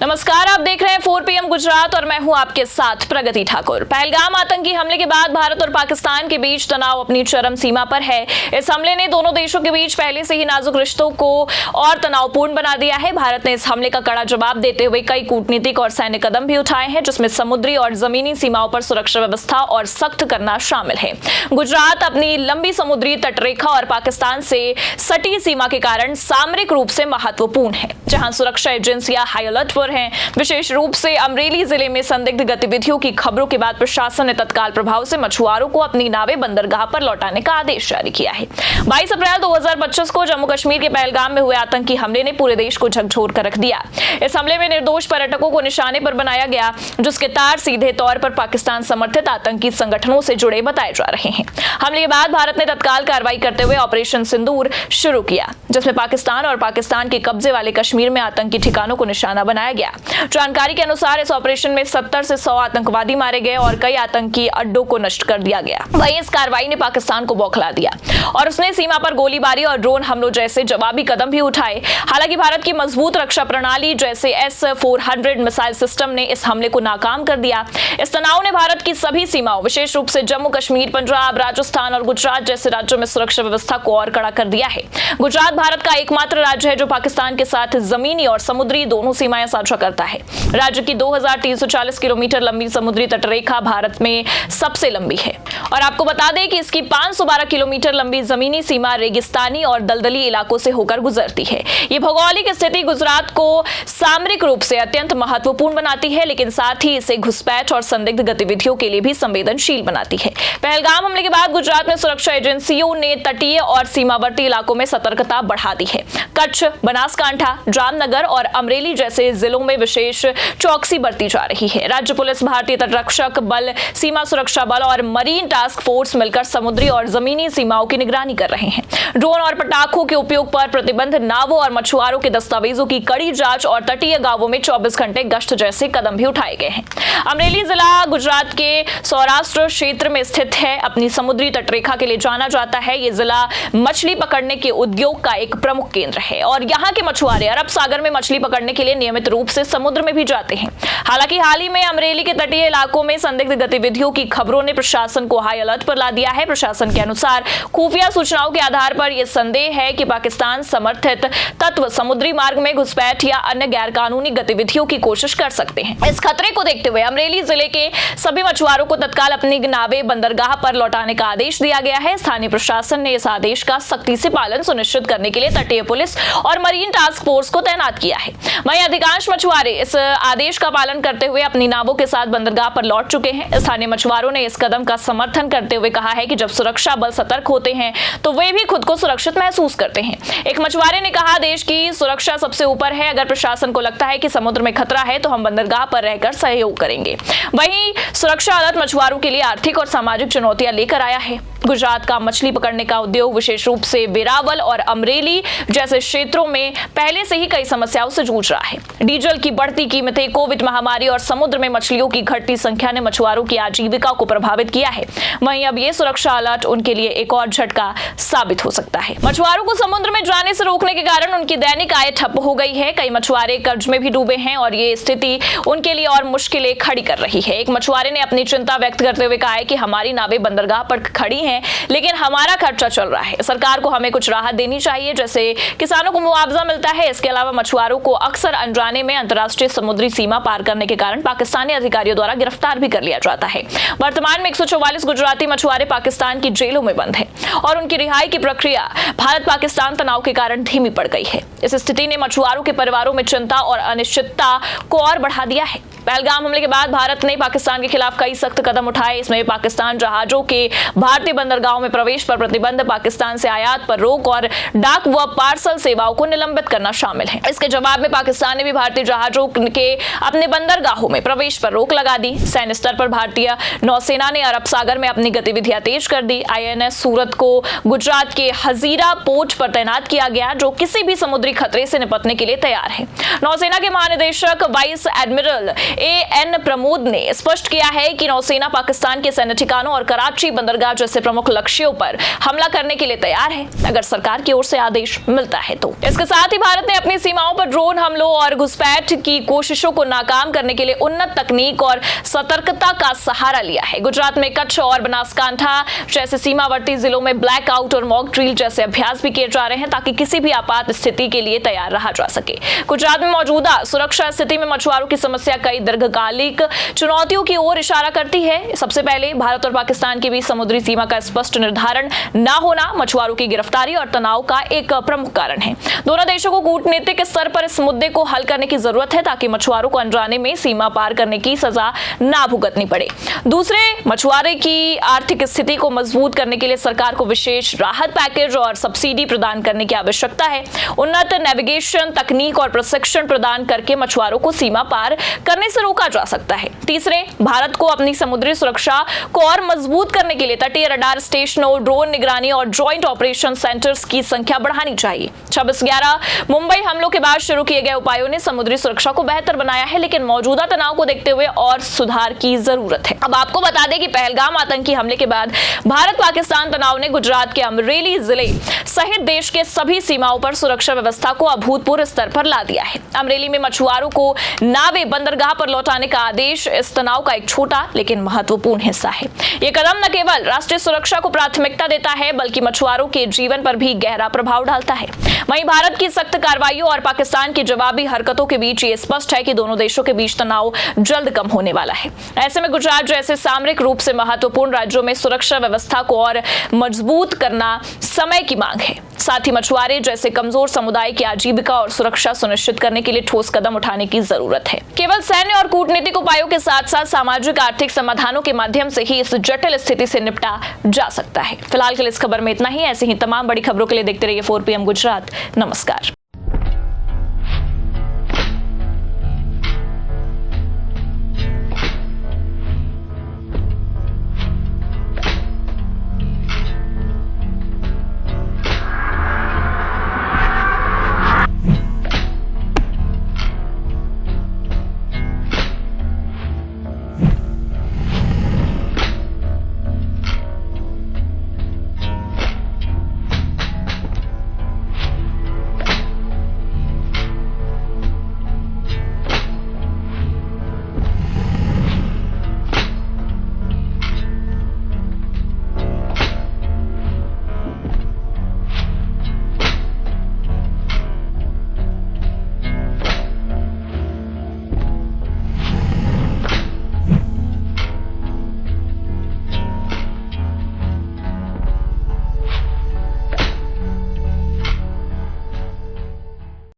नमस्कार, आप देख रहे हैं 4 PM गुजरात और मैं हूं आपके साथ प्रगति ठाकुर। पहलगाम आतंकी हमले के बाद भारत और पाकिस्तान के बीच तनाव अपनी चरम सीमा पर है। इस हमले ने दोनों देशों के बीच पहले से ही नाजुक रिश्तों को और तनावपूर्ण बना दिया है। भारत ने इस हमले का कड़ा जवाब देते हुए कई कूटनीतिक और सैन्य कदम भी उठाए हैं, जिसमें समुद्री और जमीनी सीमाओं पर सुरक्षा व्यवस्था और सख्त करना शामिल है। गुजरात अपनी लंबी समुद्री तटरेखा और पाकिस्तान से सटी सीमा के कारण सामरिक रूप से महत्वपूर्ण है, जहां सुरक्षा एजेंसियां हाई अलर्ट पर हैं। विशेष रूप से अमरेली जिले में संदिग्ध गतिविधियों की खबरों के बाद प्रशासन ने तत्काल प्रभाव से मछुआरों को अपनी नावें बंदरगाह पर लौटाने का आदेश जारी किया है। 22 अप्रैल 2025 को जम्मू कश्मीर के पहलगाम में हुए आतंकी हमले ने पूरे देश को झकझोर कर रख दिया। इस हमले में निर्दोष पर्यटकों को निशाने पर बनाया गया, जिसके तार सीधे तौर पर पाकिस्तान समर्थित आतंकी संगठनों से जुड़े बताए जा रहे हैं। हमले के बाद भारत ने तत्काल कार्रवाई करते हुए ऑपरेशन सिंदूर शुरू किया, जिसमें पाकिस्तान और पाकिस्तान के कब्जे वाले कश्मीर में आतंकी ठिकानों को निशाना बनाया गया। जानकारी के अनुसार इस ऑपरेशन में 70 से 100 आतंकवादी मारे गए और कई आतंकी अड्डों को नष्ट कर दिया गया। वहीं इस कार्रवाई ने पाकिस्तान को बौखला दिया और उसने सीमा पर गोलीबारी और ड्रोन हमलों जैसे जवाबी कदम भी उठाए। हालांकि भारत की मजबूत रक्षा प्रणाली जैसे S-400 मिसाइल सिस्टम ने इस हमले को नाकाम कर दिया। इस तनाव ने भारत की सभी सीमाओं, विशेष रूप से जम्मू कश्मीर, पंजाब, राजस्थान और गुजरात जैसे राज्यों में सुरक्षा व्यवस्था को और कड़ा कर दिया है। गुजरात भारत का एकमात्र राज्य है जो पाकिस्तान के साथ जमीनी और समुद्री दोनों सीमाएं साझा करता है। राज्य की 2340 किलोमीटर लंबी समुद्री तटरेखा भारत में सबसे लंबी है और आपको बता दें कि इसकी 512 किलोमीटर लंबी जमीनी सीमा रेगिस्तानी और दलदली इलाकों से होकर गुजरती है। ये भौगोलिक स्थिति गुजरात को सामरिक रूप से अत्यंत महत्वपूर्ण बनाती है, लेकिन साथ ही इसे घुसपैठ और संदिग्ध गतिविधियों के लिए भी संवेदनशील बनाती है। पहलगाम हमले के बाद गुजरात में सुरक्षा एजेंसियों ने तटीय और सीमावर्ती इलाकों में सतर्कता बढ़ा दी है। कच्छ, बनासकांठा, जामनगर और अमरेली जैसे जिलों में विशेष चौकसी बरती जा रही है। राज्य पुलिस, भारतीय तटरक्षक बल, सीमा सुरक्षा बल और मरीन टास्क फोर्स मिलकर समुद्री और जमीनी सीमाओं की निगरानी कर रहे हैं। ड्रोन और पटाखों के उपयोग पर प्रतिबंध, नावों और मछुआरों के दस्तावेजों की कड़ी जांच और तटीय गांवों में 24 घंटे गश्त जैसे कदम भी उठाए गए हैं। अमरेली जिला गुजरात के सौराष्ट्र क्षेत्र में स्थित है। अपनी समुद्री तटरेखा के लिए जाना जाता है। ये जिला मछली पकड़ने के उद्योग का एक प्रमुख केंद्र है और यहाँ के मछुआरे अरब सागर में मछली पकड़ने के लिए नियमित रूप से समुद्र में भी जाते हैं। हालांकि हाल ही में अमरेली के तटीय इलाकों में संदिग्ध गतिविधियों की खबरों ने प्रशासन को हाई अलर्ट पर ला दिया है। प्रशासन के अनुसार खुफिया सूचनाओं के आधार पर यह संदेह है कि पाकिस्तान समर्थित तत्व समुद्री मार्ग में घुसपैठ या अन्य गैरकानूनी गतिविधियों की कोशिश कर सकते हैं। इस खतरे को देखते हुए अमरेली जिले के सभी मछुआरों को तत्काल अपनी नावें बंदरगाह पर लौटाने का आदेश दिया गया है। स्थानीय प्रशासन ने इस आदेश का सख्ती से पालन सुनिश्चित करने के लिए तटीय पुलिस और मरीन टास्क फोर्स को तैनात किया है। वहीं अधिकांश मछुआरे इस आदेश का पालन करते हुए अपनी नावों के साथ बंदरगाह पर लौट चुके हैं। स्थानीय मछुआरों ने इस कदम का समर्थन करते हुए कहा है कि जब सुरक्षा बल सतर्क होते हैं तो वे भी खुद को सुरक्षित महसूस करते हैं। एक मछुआरे ने कहा, देश की सुरक्षा सबसे ऊपर है। अगर प्रशासन को लगता है कि समुद्र में खतरा है तो हम बंदरगाह पर रहकर सहयोग करेंगे। वहीं सुरक्षा अलर्ट मछुआरों के लिए आर्थिक और सामाजिक चुनौतियां लेकर आया है। गुजरात का मछली पकड़ने का उद्योग विशेष रूप से वेरावल और अमरेली जैसे क्षेत्रों में पहले से ही कई समस्याओं से जूझ रहा है। डीजल की बढ़ती कीमतें, कोविड महामारी और समुद्र में मछलियों की घटती संख्या ने मछुआरों की आजीविका को प्रभावित किया है। वहीं अब ये सुरक्षा अलर्ट उनके लिए एक और झटका साबित हो सकता है। मछुआरों को समुद्र में जाने से रोकने के कारण उनकी दैनिक आय ठप हो गई है। कई मछुआरे कर्ज में भी डूबे हैं और ये स्थिति उनके लिए और मुश्किलें खड़ी कर रही है। एक मछुआरे ने अपनी चिंता व्यक्त करते हुए कहा है कि हमारी नावें बंदरगाह पर खड़ी हैं, लेकिन हमारा खर्चा चल रहा है। सरकार को हमें कुछ राहत देनी चाहिए, जैसे किसानों को मुआवजा मिलता है। इसके अलावा मछुआरों को अक्सर अनजाने में अंतर्राष्ट्रीय समुद्री सीमा पार करने के कारण पाकिस्तानी अधिकारियों द्वारा गिरफ्तार भी कर लिया जाता है। वर्तमान में 144 गुजराती मछुआरे पाकिस्तान की जेलों में बंद हैं और उनकी रिहाई की प्रक्रिया भारत पाकिस्तान तनाव के कारण धीमी पड़ गई है। इस स्थिति ने मछुआरों के परिवारों में चिंता और अनिश्चितता को और बढ़ा दिया है। पहलगाम हमले के बाद भारत ने पाकिस्तान के खिलाफ कई सख्त कदम उठाए। इसमें पाकिस्तान जहाजों के भारतीय बंदरगाहों में प्रवेश पर प्रतिबंध, पाकिस्तान से आयात पर रोक और डाक व पार्सल सेवाओं को निलंबित करना शामिल है। इसके जवाब में पाकिस्तान ने भी भारतीय जहाजों के अपने बंदरगाहों में प्रवेश पर रोक लगा दी। सैन्य स्तर पर भारतीय नौसेना ने अरब सागर में अपनी गतिविधियां तेज कर दी। INS सूरत को गुजरात के हजीरा पोर्ट पर तैनात किया गया, जो किसी भी समुद्री खतरे से निपटने के लिए तैयार है। नौसेना के महानिदेशक वाइस एडमिरल AN प्रमोद ने स्पष्ट किया है कि नौसेना पाकिस्तान के सैन्य ठिकानों और कराची बंदरगाह जैसे प्रमुख लक्ष्यों पर हमला करने के लिए तैयार है अगर सरकार की ओर से आदेश मिलता है तो। इसके साथ ही भारत ने अपनी सीमाओं पर ड्रोन हमलों और घुसपैठ की कोशिशों को नाकाम करने के लिए उन्नत तकनीक और सतर्कता का सहारा लिया है। गुजरात में कच्छ और बनासकांठा जैसे सीमावर्ती जिलों में ब्लैकआउट और मॉक ड्रिल जैसे अभ्यास भी किए जा रहे हैं ताकि किसी भी आपात स्थिति के लिए तैयार रहा जा सके। गुजरात में मौजूदा सुरक्षा स्थिति में मछुआरों की समस्या कई दीर्घकालिक चुनौतियों की ओर इशारा करती है। सबसे पहले भारत और पाकिस्तान के बीच समुद्री सीमा का स्पष्ट निर्धारण न होना मछुआरों की गिरफ्तारी और तनाव का एक प्रमुख कारण है। दोनों देशों को कूटनीतिक स्तर पर इस मुद्दे को हल करने की जरूरत है ताकि मछुआरों को अनजाने में सीमा पार करने की सजा ना भुगतनी पड़े। दूसरे, मछुआरे की आर्थिक स्थिति को मजबूत करने के लिए सरकार को विशेष राहत पैकेज और सब्सिडी प्रदान करने की आवश्यकता है। उन्नत नेविगेशन तकनीक और प्रशिक्षण प्रदान करके मछुआरों को सीमा पार करने से रोका जा सकता है। तीसरे, भारत को अपनी समुद्री सुरक्षा को और मजबूत करने के लिए तटीय रडार स्टेशनों, ड्रोन निगरानी और ज्वाइंट ऑपरेशन सेंटर्स की संख्या बढ़ानी चाहिए। 26/11 मुंबई हमलों के बाद शुरू किए गए उपायों ने समुद्री सुरक्षा को बेहतर बनाया है, लेकिन मौजूदा तनाव को देखते हुए और सुधार की जरूरत है। अब आपको बता दें कि पहलगाम आतंकी हमले के बाद भारत पाकिस्तान तनाव ने गुजरात के अमरेली जिले सहित देश के सभी सीमाओं पर सुरक्षा व्यवस्था को अभूतपूर्व स्तर पर ला दिया है। अमरेली में मछुआरों को नावे बंदरगाह पर लौटाने का आदेश इस तनाव का एक छोटा लेकिन महत्वपूर्ण हिस्सा है। यह कदम न केवल राष्ट्रीय सुरक्षा को प्राथमिकता देता है बल्कि मछुआरों के जीवन पर भी गहरा प्रभाव डालता है। वहीं भारत की सख्त कार्रवाइयों और पाकिस्तान की जवाबी हरकतों के बीच ये स्पष्ट है कि दोनों देशों के बीच तनाव जल्द कम होने वाला है। ऐसे में गुजरात जैसे सामरिक रूप से महत्वपूर्ण राज्यों में सुरक्षा व्यवस्था को और मजबूत करना समय की मांग है। साथ ही मछुआरे जैसे कमजोर समुदाय की आजीविका और सुरक्षा सुनिश्चित करने के लिए ठोस कदम उठाने की जरूरत है। केवल सैन्य और कूटनीतिक उपायों के साथ साथ सामाजिक आर्थिक समाधानों के माध्यम से ही इस जटिल स्थिति से निपटा जा सकता है। फिलहाल के लिए इस खबर में इतना ही। ऐसे ही तमाम बड़ी खबरों के लिए देखते रहिए 4 PM गुजरात। नमस्कार।